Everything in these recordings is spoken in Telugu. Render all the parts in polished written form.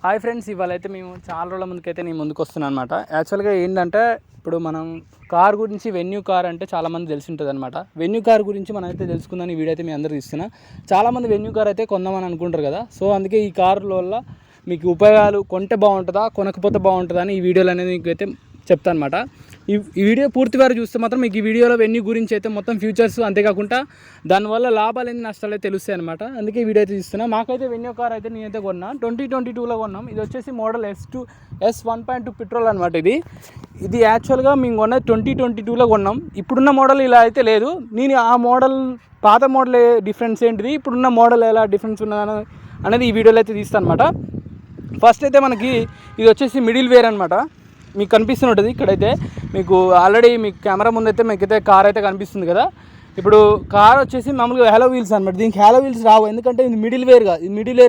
హాయ్ ఫ్రెండ్స్, ఇవాళ అయితే మేము చాలా రోజుల ముందుకైతే నేను ముందుకు వస్తున్నాను అనమాట. యాక్చువల్గా ఏంటంటే ఇప్పుడు మనం కార్ గురించి వెన్యూ కార్ అంటే చాలామంది తెలిసి ఉంటుంది అనమాట. వెన్యూ కార్ గురించి మనం అయితే తెలుసుకుందాం ఈ వీడియో అయితే మీ అందరికీ ఇస్తున్నా. చాలామంది వెన్యూ కార్ అయితే కొందామని అనుకుంటారు కదా. సో అందుకే ఈ కారు వల్ల మీకు ఉపయోగాలు, కొంటే బాగుంటుందా కొనకపోతే బాగుంటుందా అని ఈ వీడియోలో అనేది మీకు అయితే చెప్తాను అనమాట. ఈ వీడియో పూర్తి వారు చూస్తే మాత్రం మీకు ఈ వీడియోలో వెన్యూ గురించి అయితే మొత్తం ఫ్యూచర్స్, అంతేకాకుండా దానివల్ల లాభాలు ఏంటి నష్టాలు అయితే తెలుస్తాయి అనమాట. అందుకే ఈ వీడియో అయితే ఇస్తున్నా. మాకైతే వెన్యూ కార్ అయితే నేనైతే కొన్నా 2022లో కొన్నాం. ఇది వచ్చేసి మోడల్ S1.2 పెట్రోల్ అనమాట. ఇది యాక్చువల్గా మేము కొన్నది 2022లో కొన్నాం. ఇప్పుడున్న మోడల్ ఇలా అయితే లేదు. నేను ఆ మోడల్ పాత మోడల్ డిఫరెన్స్ ఏంటిది, ఇప్పుడున్న మోడల్ ఎలా డిఫరెన్స్ ఉన్నది అనేది ఈ వీడియోలో అయితే తీస్తాను అనమాట. ఫస్ట్ అయితే మనకి ఇది వచ్చేసి మిడిల్ వేర్ అనమాట. మీకు కనిపిస్తుంటుంది ఇక్కడైతే మీకు ఆల్రెడీ మీకు కెమెరా ముందైతే మీకైతే కార్ అయితే కనిపిస్తుంది కదా. ఇప్పుడు కార్ వచ్చేసి మామూలుగా హ్యాలో వీల్స్ అనమాట. దీనికి హ్యాలో వీల్స్ రావు, ఎందుకంటే ఇది మిడిల్ వేర్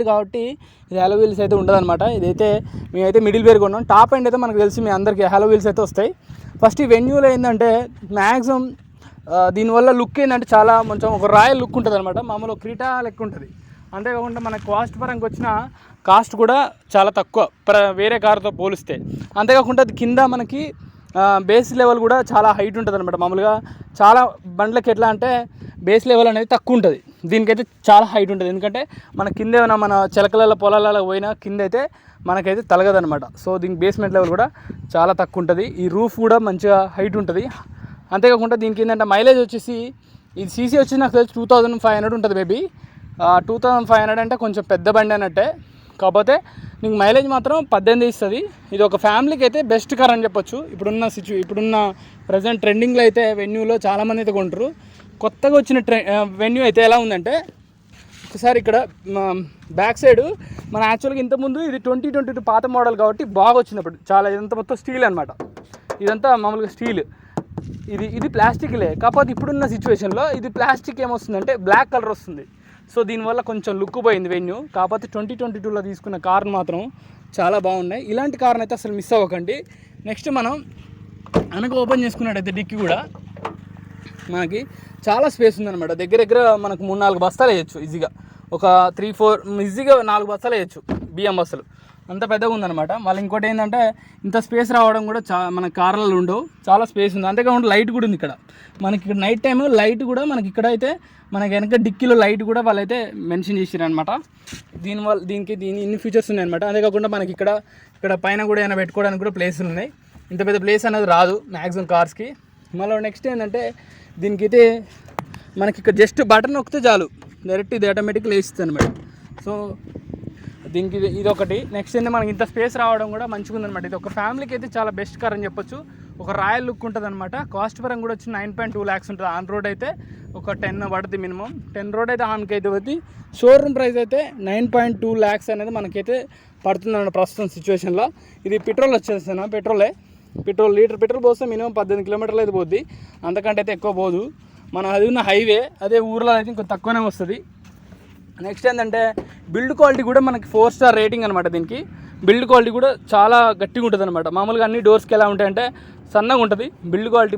కాబట్టి ఇది హ్యాలో వీల్స్ అయితే ఉండదు అనమాట. ఇదైతే మేమైతే మిడిల్ వేర్ కొన్నాం. టాప్ ఎండ్ అయితే మనకు తెలిసి మీ అందరికీ హ్యాలో వీల్స్ అయితే వస్తాయి. ఫస్ట్ ఈ వెన్యూలో ఏంటంటే మ్యాక్సిమం దీనివల్ల లుక్ ఏంటంటే చాలా కొంచెం ఒక రాయల్ లుక్ ఉంటుంది అనమాట. మామూలు క్రీటా లెక్క ఉంటుంది. అంతేకాకుండా మన కాస్ట్ పరంగా వచ్చిన కాస్ట్ కూడా చాలా తక్కువ వేరే కార్తో పోలిస్తే. అంతేకాకుండా అది కింద మనకి బేస్ లెవెల్ కూడా చాలా హైట్ ఉంటుంది అనమాట. మామూలుగా చాలా బండ్లకి ఎట్లా అంటే బేస్ లెవెల్ అనేది తక్కువ ఉంటుంది, దీనికైతే చాలా హైట్ ఉంటుంది. ఎందుకంటే మన కింద ఏమైనా మన చిలకల పొలాలలో పోయినా కింద అయితే మనకైతే తలగదనమాట. సో దీనికి బేస్మెంట్ లెవెల్ కూడా చాలా తక్కువ ఉంటుంది. ఈ రూఫ్ కూడా మంచిగా హైట్ ఉంటుంది. అంతేకాకుండా దీనికి ఏంటంటే మైలేజ్ వచ్చేసి ఇది సీసీ వచ్చి నాకు తెలిసి 2500 ఉంటుంది మేబీ. 2500 అంటే కొంచెం పెద్ద బండి అన్నట్టే. కాకపోతే నీకు మైలేజ్ మాత్రం 18 ఇస్తుంది. ఇది ఒక ఫ్యామిలీకి అయితే బెస్ట్ కార్ అని చెప్పొచ్చు. ఇప్పుడున్న ప్రజెంట్ ట్రెండింగ్లో అయితే వెన్యూలో చాలామంది అయితే కొంటారు. కొత్తగా వచ్చిన వెన్యూ అయితే ఎలా ఉందంటే, ఒకసారి ఇక్కడ బ్యాక్ సైడ్ మన యాక్చువల్గా ఇంతకుముందు ఇది 2022 పాత మోడల్ కాబట్టి బాగా వచ్చినప్పుడు చాలా ఇదంతా మొత్తం స్టీల్ అనమాట. ఇదంతా మామూలుగా స్టీల్. ఇది ప్లాస్టిక్లే. కాకపోతే ఇప్పుడున్న సిచ్యువేషన్లో ఇది ప్లాస్టిక్ ఏమొస్తుందంటే బ్లాక్ కలర్ వస్తుంది. సో దీనివల్ల కొంచెం లుక్ పోయింది వెన్యూ. కాకపోతే 2022లో తీసుకున్న కార్లు మాత్రం చాలా బాగున్నాయి. ఇలాంటి కార్ని అయితే అసలు మిస్ అవ్వకండి. నెక్స్ట్ మనం వెనక ఓపెన్ చేసుకున్నట్టయితే డిక్కీ కూడా మనకి చాలా స్పేస్ ఉందన్నమాట. దగ్గర మనకు 3-4 బస్తాలు వేయచ్చు ఈజీగా. ఒక 3-4 ఈజీగా 4 బస్తాలు వేయచ్చు, బియ్యం బస్సులు. అంత పెద్దగా ఉందన్నమాట. మళ్ళీ ఇంకోటి ఏంటంటే ఇంత స్పేస్ రావడం కూడా మన కార్లలో ఉండవు, చాలా స్పేస్ ఉంది. అంతేకాకుండా లైట్ కూడా ఉంది ఇక్కడ మనకి. ఇక్కడ నైట్ టైం లైట్ కూడా మనకి ఇక్కడ అయితే మనకి వెనక డిక్కీలో లైట్ కూడా వాళ్ళైతే మెన్షన్ చేసారు అనమాట. దీనికి ఇన్ని ఫీచర్స్ ఉన్నాయన్నమాట. అంతేకాకుండా మనకి ఇక్కడ పైన కూడా ఏమైనా పెట్టుకోవడానికి కూడా ప్లేసులు ఉన్నాయి. ఇంత పెద్ద ప్లేస్ అనేది రాదు మ్యాక్సిమం కార్స్కి. మళ్ళీ నెక్స్ట్ ఏంటంటే దీనికైతే మనకి ఇక్కడ జస్ట్ బటన్ నొక్కితే చాలు, డైరెక్ట్ ఇది ఆటోమేటిక్గా లేస్తుంది అనమాట. సో దీనికి ఇది ఒకటి. నెక్స్ట్ ఏంటంటే మనకి ఇంత స్పేస్ రావడం కూడా మంచిగా ఉందన్నమాట. ఇది ఒక ఫ్యామిలీకి అయితే చాలా బెస్ట్ కార్ అని చెప్పొచ్చు. ఒక రాయల్ లుక్ ఉంటుంది అనమాట. కాస్ట్ పరంగా కూడా వచ్చి 9.2 lakhs ఉంటుంది. ఆన్ రోడ్ అయితే ఒక 10 పడుతుంది మినిమం. 10 రోడ్ అయితే ఆన్కి అయితే పోతుంది. షోరూమ్ ప్రైస్ అయితే 9.2 lakhs అనేది మనకైతే పడుతుందన్నమాట ప్రస్తుతం సిచ్యువేషన్లో. ఇది పెట్రోల్ వచ్చేస్తున్నా లీటర్ పెట్రోల్ పోస్తే మినిమం 18 కిలోమీటర్లు అయితే పోద్ది, అంతకంటే అయితే ఎక్కువ పోదు. మనం అది ఉన్న హైవే, అదే ఊర్లో అయితే ఇంకొక తక్కువనే వస్తుంది. నెక్స్ట్ ఏంటంటే బిల్డ్ క్వాలిటీ కూడా మనకి 4 స్టార్ రేటింగ్ అనమాట. దీనికి బిల్డ్ క్వాలిటీ కూడా చాలా గట్టిగా ఉంటుంది అనమాట. మామూలుగా అన్ని డోర్స్కి ఎలా ఉంటాయంటే సన్నగా ఉంటుంది, బిల్డ్ క్వాలిటీ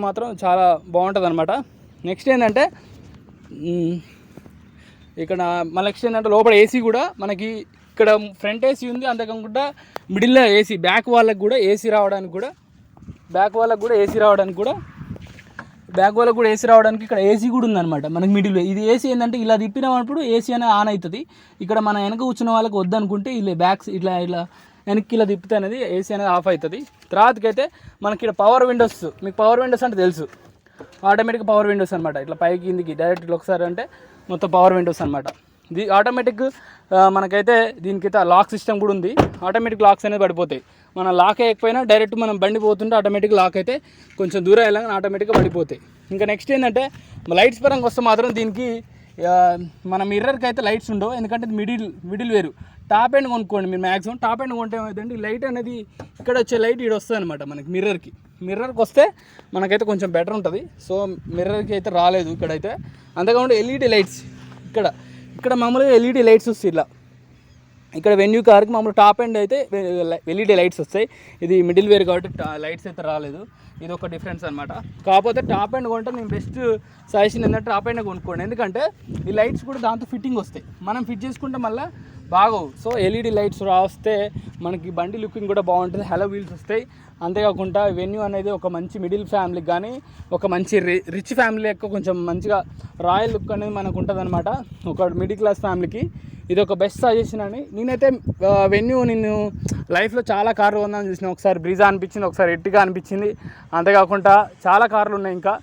మాత్రం చాలా బాగుంటుంది అనమాట. నెక్స్ట్ ఏంటంటే ఇక్కడ నెక్స్ట్ ఏంటంటే లోపల ఏసీ కూడా మనకి ఇక్కడ ఫ్రంట్ ఏసీ ఉంది. అంతేకాకుండా మిడిల్లో ఏసీ, బ్యాక్ వాళ్ళకి కూడా ఏసీ రావడానికి ఇక్కడ ఏసీ కూడా ఉందన్నమాట మనకి మిడిల్లో. ఇది ఏసీ ఏంటంటే ఇలా తిప్పినప్పుడు ఏసీ అనేది ఆన్ అవుతుంది. ఇక్కడ మన వెనక కూర్చున్న వాళ్ళకి వద్దనుకుంటే ఇలా ఇట్లా వెనక్కి ఇలా తిప్పితే అనేది ఏసీ అనేది ఆఫ్ అవుతుంది. తర్వాతకైతే మనకి ఇక్కడ పవర్ విండోస్, మీకు పవర్ విండోస్ అంటే తెలుసు, ఆటోమేటిక్ పవర్ విండోస్ అనమాట. ఇట్లా పైకి కిందికి డైరెక్ట్ ఇట్లా ఒకసారి అంటే మొత్తం పవర్ విండోస్ అనమాట. ఇది ఆటోమేటిక్. మనకైతే దీనికైతే లాక్ సిస్టమ్ కూడా ఉంది. ఆటోమేటిక్ లాక్స్ అనేది పడిపోతాయి. మన లాక్ వేయకపోయినా డైరెక్ట్ మనం బండి పోతుంటే ఆటోమేటిక్ లాక్ అయితే కొంచెం దూరం వెళ్ళగానే ఆటోమేటిక్గా పడిపోతాయి. ఇంకా నెక్స్ట్ ఏంటంటే లైట్స్ పరంగా వస్తే మాత్రం దీనికి మన మిర్రర్కి అయితే లైట్స్ ఉండవు, ఎందుకంటే మిడిల్ వేరు. టాప్ ఎండ్ కొనుక్కోండి మీరు. మ్యాక్సిమం టాప్ ఎండ్ కొంటే ఏమవుతుందంటే ఈ లైట్ అనేది ఇక్కడ వచ్చే లైట్ ఇక్కడ వస్తుంది అనమాట మనకి. మిర్రర్కి వస్తే మనకైతే కొంచెం బెటర్ ఉంటుంది. సో మిర్రర్కి అయితే రాలేదు ఇక్కడైతే. అంతేకాకుండా ఎల్ఈడి లైట్స్ ఇక్కడ మామూలుగా ఎల్ఈడి లైట్స్ వస్తాయి. ఇక్కడ వెన్యూ కార్కి మామూలు టాప్ ఎండ్ అయితే ఎల్ఈడి లైట్స్ వస్తాయి, ఇది మిడిల్ వేర్ కాబట్టి లైట్స్ అయితే రాలేదు, ఇది ఒక డిఫరెన్స్ అనమాట. కాకపోతే టాప్ ఎండ్ కొంటే నేను బెస్ట్ సజెషన్ ఏంటంటే టాప్ ఎండ్ కొనుక్కోండి, ఎందుకంటే ఈ లైట్స్ కూడా దాంతో ఫిట్టింగ్ వస్తాయి, మనం ఫిట్ చేసుకుంటే మళ్ళీ బాగోవు. సో ఎల్ఈడి లైట్స్ వస్తే మనకి బండి లుకింగ్ కూడా బాగుంటుంది, హలో వీల్స్ వస్తాయి. అంతేకాకుండా వెన్యూ అనేది ఒక మంచి మిడిల్ ఫ్యామిలీకి కానీ ఒక మంచి రిచ్ ఫ్యామిలీ యొక్క కొంచెం మంచిగా రాయల్ లుక్ అనేది మనకు ఉంటుంది అనమాట. ఒక మిడిల్ క్లాస్ ఫ్యామిలీకి ఇది ఒక బెస్ట్ సజెషన్ అని నేనైతే. వెన్యూ నేను లైఫ్లో చాలా కార్లు ఉందని చూసిన, ఒకసారి బ్రీజా అనిపించింది, ఒకసారి ఎర్టిగా అనిపించింది, అంతేకాకుండా చాలా కార్లు ఉన్నాయి, ఇంకా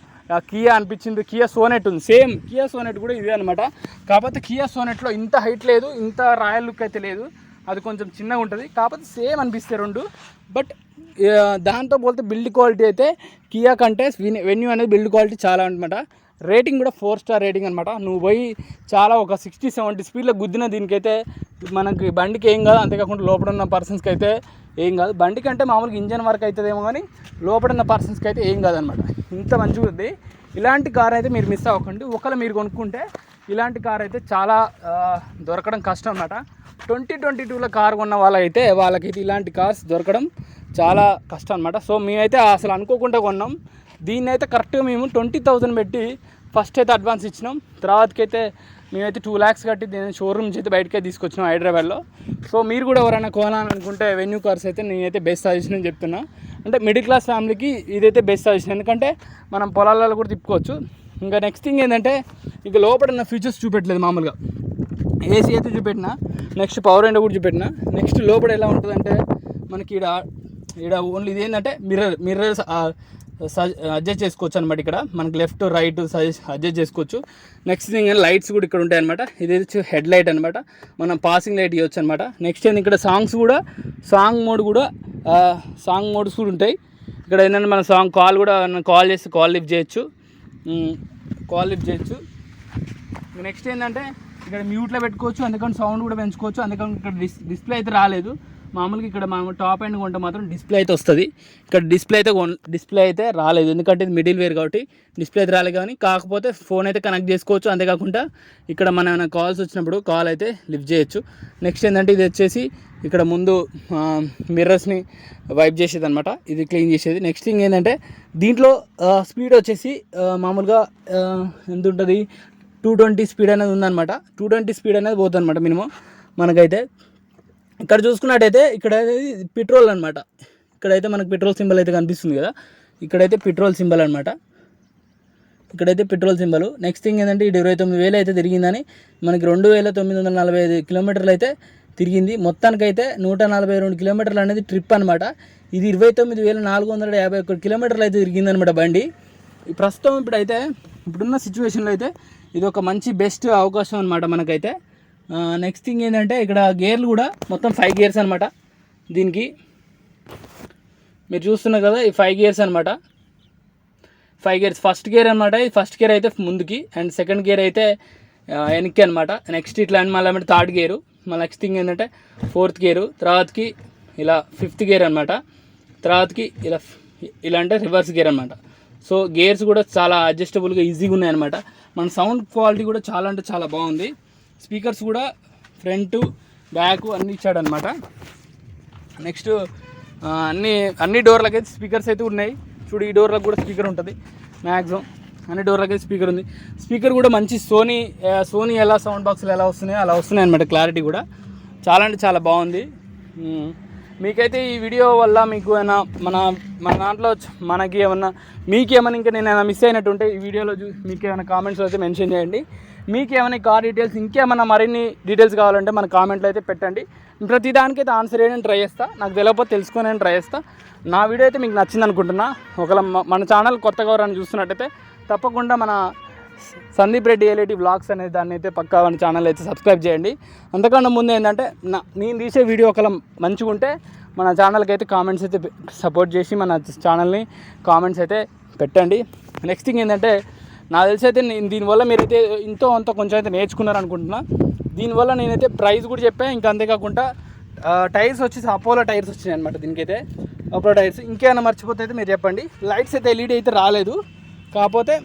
కియా అనిపించింది, కియా సోనెట్ ఉంది, సేమ్ కియా సోనెట్ కూడా ఇదే అనమాట. కాకపోతే కియా సోనెట్లో ఇంత హైట్ లేదు, ఇంత రాయల్ లుక్ అయితే లేదు, అది కొంచెం చిన్నగా ఉంటుంది, కాకపోతే సేమ్ అనిపిస్తాయి రెండు. బట్ దాంతో పోలితే బిల్డ్ క్వాలిటీ అయితే కియా కంటే వెన్యూ అనేది బిల్డ్ క్వాలిటీ చాలా అనమాట. రేటింగ్ కూడా 4 స్టార్ రేటింగ్ అనమాట. నువ్వు పోయి చాలా ఒక 60-70 స్పీడ్లో గుద్దిన దీనికైతే మనకి బండికి ఏం కాదు, అంతేకాకుండా లోపల ఉన్న పర్సన్స్కి అయితే ఏం కాదు. బండికి అంటే మామూలుగా ఇంజన్ వర్క్ అవుతుందేమో కానీ లోపల ఉన్న పర్సన్స్కి అయితే ఏం కాదనమాట. ఇంత మంచిగా ఉంది. ఇలాంటి కార్ అయితే మీరు మిస్ అవ్వకండి. ఒకవేళ మీరు కొనుక్కుంటే ఇలాంటి కార్ అయితే చాలా దొరకడం కష్టం అనమాట. 2022లో కార్ కొన్న వాళ్ళకైతే ఇలాంటి కార్స్ దొరకడం చాలా కష్టం అనమాట. సో మేమైతే అసలు అనుకోకుండా కొన్నాం. దీన్ని అయితే కరెక్ట్గా మేము 20,000 పెట్టి ఫస్ట్ అయితే అడ్వాన్స్ ఇచ్చినాం, తర్వాతకైతే మేమైతే 2 lakhs కట్టి దీని షోరూమ్ నుంచి అయితే బయటకే తీసుకొచ్చినాం హైదరాబాద్లో. సో మీరు కూడా ఎవరైనా కొనాలని అనుకుంటే వెన్యూ కార్స్ అయితే నేనైతే బెస్ట్ సజెషన్ అని చెప్తున్నా. అంటే మిడిల్ క్లాస్ ఫ్యామిలీకి ఇదైతే బెస్ట్ సజెషన్, ఎందుకంటే మనం పొలాలలో కూడా తిప్పుకోవచ్చు. ఇంకా నెక్స్ట్ థింగ్ ఏంటంటే ఇంకా లోపల ఉన్న ఫీచర్స్ చూపెట్టలేదు, మామూలుగా ఏసీ అయితే చూపెట్టినా, నెక్స్ట్ పవర్ విండో కూడా చూపెట్టినా. నెక్స్ట్ లోపల ఎలా ఉంటుందంటే మనకి ఇక్కడ ఓన్లీ ఇది ఏంటంటే మిర్రర్స్ అడ్జస్ట్ చేసుకోవచ్చు అనమాట. ఇక్కడ మనకి లెఫ్ట్ రైట్ అడ్జస్ట్ చేసుకోవచ్చు. నెక్స్ట్ థింగ్ లైట్స్ కూడా ఇక్కడ ఉంటాయి అనమాట. ఇది వచ్చి హెడ్ లైట్ అనమాట, మనం పాసింగ్ లైట్ ఇవ్వచ్చు అనమాట. నెక్స్ట్ ఏంటి ఇక్కడ సాంగ్స్ మోడ్స్ కూడా ఉంటాయి. ఇక్కడ ఏంటంటే మన కాల్ చేసి కాల్ లిఫ్ట్ చేయొచ్చు. నెక్స్ట్ ఏంటంటే ఇక్కడ మ్యూట్లో పెట్టుకోవచ్చు, అందుకని సౌండ్ కూడా పెంచుకోవచ్చు. అందుకని ఇక్కడ డిస్ప్లే అయితే రాలేదు. మామూలుగా ఇక్కడ మనం టాప్ ఎండ్ కొంటే మాత్రం డిస్ప్లే అయితే వస్తుంది. ఇక్కడ డిస్ప్లే అయితే రాలేదు, ఎందుకంటే ఇది మిడిల్ వేర్ కాబట్టి డిస్ప్లే అయితే రాలేదు. కానీ కాకపోతే ఫోన్ అయితే కనెక్ట్ చేసుకోవచ్చు. అంతేకాకుండా ఇక్కడ మన కాల్స్ వచ్చినప్పుడు కాల్ అయితే లిఫ్ట్ చేయొచ్చు. నెక్స్ట్ ఏంటంటే ఇది వచ్చేసి ఇక్కడ ముందు మిర్రర్స్ని వైప్ చేసేది అనమాట, ఇది క్లీన్ చేసేది. నెక్స్ట్ థింగ్ ఏంటంటే దీంట్లో స్పీడ్ వచ్చేసి మామూలుగా ఎంత ఉంటుంది, 220 స్పీడ్ అనేది ఉందన్నమాట. 220 స్పీడ్ అనేది పోతుంది అనమాట మినిమం మనకైతే. ఇక్కడ చూసుకున్నట్టయితే ఇక్కడ పెట్రోల్ అనమాట, ఇక్కడైతే మనకు పెట్రోల్ సింబల్ అయితే కనిపిస్తుంది కదా, ఇక్కడైతే పెట్రోల్ సింబల్ అనమాట, ఇక్కడైతే పెట్రోల్ సింబల్. నెక్స్ట్ థింగ్ ఏంటంటే ఇది 29,000 అయితే తిరిగిందని, మనకి 2,945 కిలోమీటర్లు అయితే తిరిగింది. మొత్తానికైతే 142 కిలోమీటర్లు అనేది ట్రిప్ అనమాట. ఇది 29,451 కిలోమీటర్లు అయితే తిరిగిందనమాట బండి. ప్రస్తుతం ఇప్పుడున్న సిచ్యువేషన్లో అయితే ఇది ఒక మంచి బెస్ట్ అవకాశం అనమాట మనకైతే. నెక్స్ట్ థింగ్ ఏంటంటే ఇక్కడ గేర్లు కూడా మొత్తం 5 గేర్స్ అనమాట. దీనికి మీరు చూస్తున్నారు కదా, ఈ 5 గేర్స్ అనమాట. 5 గేర్స్, ఫస్ట్ గేర్ అనమాట. ఈ ఫస్ట్ గేర్ అయితే ముందుకి అండ్ సెకండ్ గేర్ అయితే వెనక్కి అనమాట. నెక్స్ట్ ఇట్లా అని మళ్ళీ థర్డ్ గేరు. మళ్ళీ నెక్స్ట్ థింగ్ ఏంటంటే 4th గేరు, తర్వాతకి ఇలా 5th గేర్ అనమాట, తర్వాతకి ఇలా అంటే రివర్స్ గేర్ అనమాట. సో గేర్స్ కూడా చాలా అడ్జస్టబుల్గా ఈజీగా ఉన్నాయన్నమాట. మన సౌండ్ క్వాలిటీ కూడా చాలా అంటే చాలా బాగుంది. స్పీకర్స్ కూడా ఫ్రంట్ బ్యాక్ అన్నీ ఇచ్చాడనమాట. నెక్స్ట్ అన్ని డోర్లకి అయితే స్పీకర్స్ అయితే ఉన్నాయి. చూడు, ఈ డోర్లకు కూడా స్పీకర్ ఉంటుంది. మ్యాక్సిమం అన్ని డోర్లకి అయితే స్పీకర్ ఉంది. స్పీకర్ కూడా మంచి సోనీ ఎలా సౌండ్ బాక్సులు ఎలా వస్తున్నాయో అలా వస్తున్నాయి అనమాట. క్లారిటీ కూడా చాలా అంటే చాలా బాగుంది. మీకైతే ఈ వీడియో వల్ల మీకు ఏమైనా మన దాంట్లో మీకేమైనా ఇంకా నేను మిస్ అయినట్టుంటే ఈ వీడియోలో మీకు ఏమైనా కామెంట్స్లో అయితే మెన్షన్ చేయండి. మీకేమైనా కార్ డీటెయిల్స్ ఇంకేమైనా మరిన్ని డీటెయిల్స్ కావాలంటే మన కామెంట్లో అయితే పెట్టండి. ప్రతి దానికైతే ఆన్సర్ చేయడానికి ట్రై చేస్తా, నాకు తెలియకపోతే తెలుసుకోవడానికి ట్రై చేస్తా. నా వీడియో అయితే మీకు నచ్చింది అనుకుంటున్నా. ఒకవేళ మన ఛానల్ కొత్తగా ఎవరైనా చూస్తున్నట్టయితే తప్పకుండా మన సందీప్ రెడ్డి ఎల్ఐటి వ్లాగ్స్ అనే దాన్ని అయితే పక్కా మన ఛానల్ అయితే సబ్స్క్రైబ్ చేయండి. అంతకన్నా ముందు ఏంటంటే నేను తీసే వీడియో ఒకవేళ మంచిగా ఉంటే మన ఛానల్కి అయితే కామెంట్స్ అయితే సపోర్ట్ చేసి మన ఛానల్ని కామెంట్స్ అయితే పెట్టండి. నెక్స్ట్ థింగ్ ఏంటంటే నాకు తెలిసి అయితే దీనివల్ల మీరైతే అంత కొంచెం అయితే నేర్చుకున్నారనుకుంటున్నా. దీనివల్ల నేనైతే ప్రైస్ కూడా చెప్పాను. ఇంకా అంతేకాకుండా టైర్స్ వచ్చేసి అపోలో టైర్స్ వచ్చినాయి అనమాట. దీనికైతే అపోలో టైర్స్. ఇంకేమైనా మర్చిపోతే అయితే మీరు చెప్పండి. లైట్స్ అయితే ఎల్ఈడి అయితే రాలేదు, కాకపోతే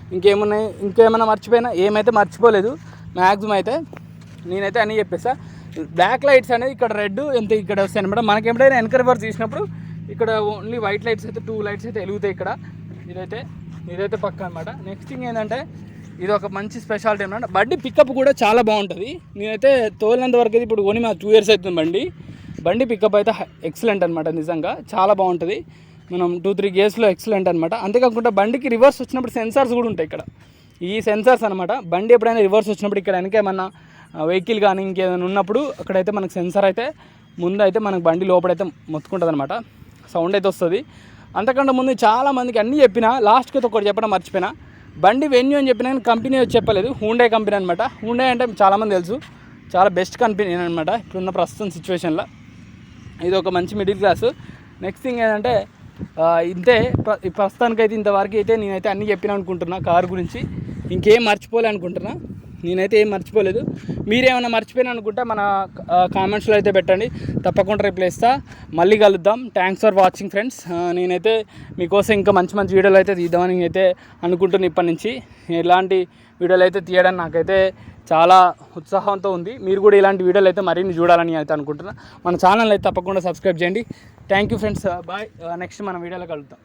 ఇంకేమన్నా మర్చిపోయినా ఏమైతే మర్చిపోలేదు మ్యాక్సిమం అయితే. నేనైతే అన్నీ చెప్పేసా. బ్లాక్ లైట్స్ అనేది ఇక్కడ రెడ్ ఎంత ఇక్కడ వస్తాయి అనమాట. మనకి ఎప్పుడైనా వెనక రివర్స్ తీసినప్పుడు ఇక్కడ ఓన్లీ వైట్ లైట్స్ అయితే 2 లైట్స్ అయితే వెలుగుతాయి ఇక్కడ. ఇదైతే పక్క అనమాట. నెక్స్ట్ థింగ్ ఏంటంటే ఇది ఒక మంచి స్పెషాలిటీ అనమాట. బండి పికప్ కూడా చాలా బాగుంటుంది. నేనైతే తోలినంత వరకు అయితే ఇప్పుడు కొని మా 2 years అవుతుంది బండి పికప్ అయితే ఎక్సలెంట్ అనమాట. నిజంగా చాలా బాగుంటుంది. మనం 2-3 gearsలో ఎక్సలెంట్ అనమాట. అంతేకాకుండా బండికి రివర్స్ వచ్చినప్పుడు సెన్సార్స్ కూడా ఉంటాయి ఇక్కడ. ఈ సెన్సార్స్ అనమాట. బండి ఎప్పుడైనా రివర్స్ వచ్చినప్పుడు ఇక్కడ వెనక ఏమన్నా వెహికల్ కానీ ఇంకేదైనా ఉన్నప్పుడు అక్కడైతే మనకు సెన్సార్ అయితే ముందు అయితే మనకు బండి లోపలైతే మొత్తుకుంటుంది అనమాట. సౌండ్ అయితే వస్తుంది. అంతకంటే ముందు చాలామందికి అన్నీ చెప్పినా లాస్ట్కి అయితే ఒకటి చెప్పడం మర్చిపోయినా. బండి వెన్యూ అని చెప్పినా కానీ కంపెనీ వచ్చి చెప్పలేదు. హూండాయ్ కంపెనీ అనమాట. హూండాయ్ అంటే చాలామంది తెలుసు, చాలా బెస్ట్ కంపెనీ అనమాట ఇప్పుడున్న ప్రస్తుతం సిచ్యువేషన్లో. ఇది ఒక మంచి మిడిల్ క్లాసు. నెక్స్ట్ థింగ్ ఏంటంటే ఇంతే ప్రస్తుతానికైతే ఇంతవరకు అయితే నేనైతే అన్నీ చెప్పినా అనుకుంటున్నా కారు గురించి. ఇంకేం మర్చిపోలే అనుకుంటున్నా. నేనైతే ఏం మర్చిపోలేదు. మీరేమైనా మర్చిపోయినా అనుకుంటే మన కామెంట్స్లో అయితే పెట్టండి, తప్పకుండా రిప్లై ఇస్తా. మళ్ళీ కలుద్దాం. Thanks for watching friends. నేనైతే మీకోసం ఇంకా మంచి మంచి వీడియోలు అయితే తీద్దామని అయితే అనుకుంటున్నాను. ఇప్పటి నుంచి ఇలాంటి వీడియోలు అయితే తీయడానికి నాకైతే చాలా ఉత్సాహంతో ఉంది. మీరు కూడా ఇలాంటి వీడియోలు అయితే మరిన్ని చూడాలని అయితే అనుకుంటున్నా. మన ఛానల్ అయితే తప్పకుండా సబ్స్క్రైబ్ చేయండి. Thank you friends. Bye. Next మన వీడియోలో కలుద్దాం.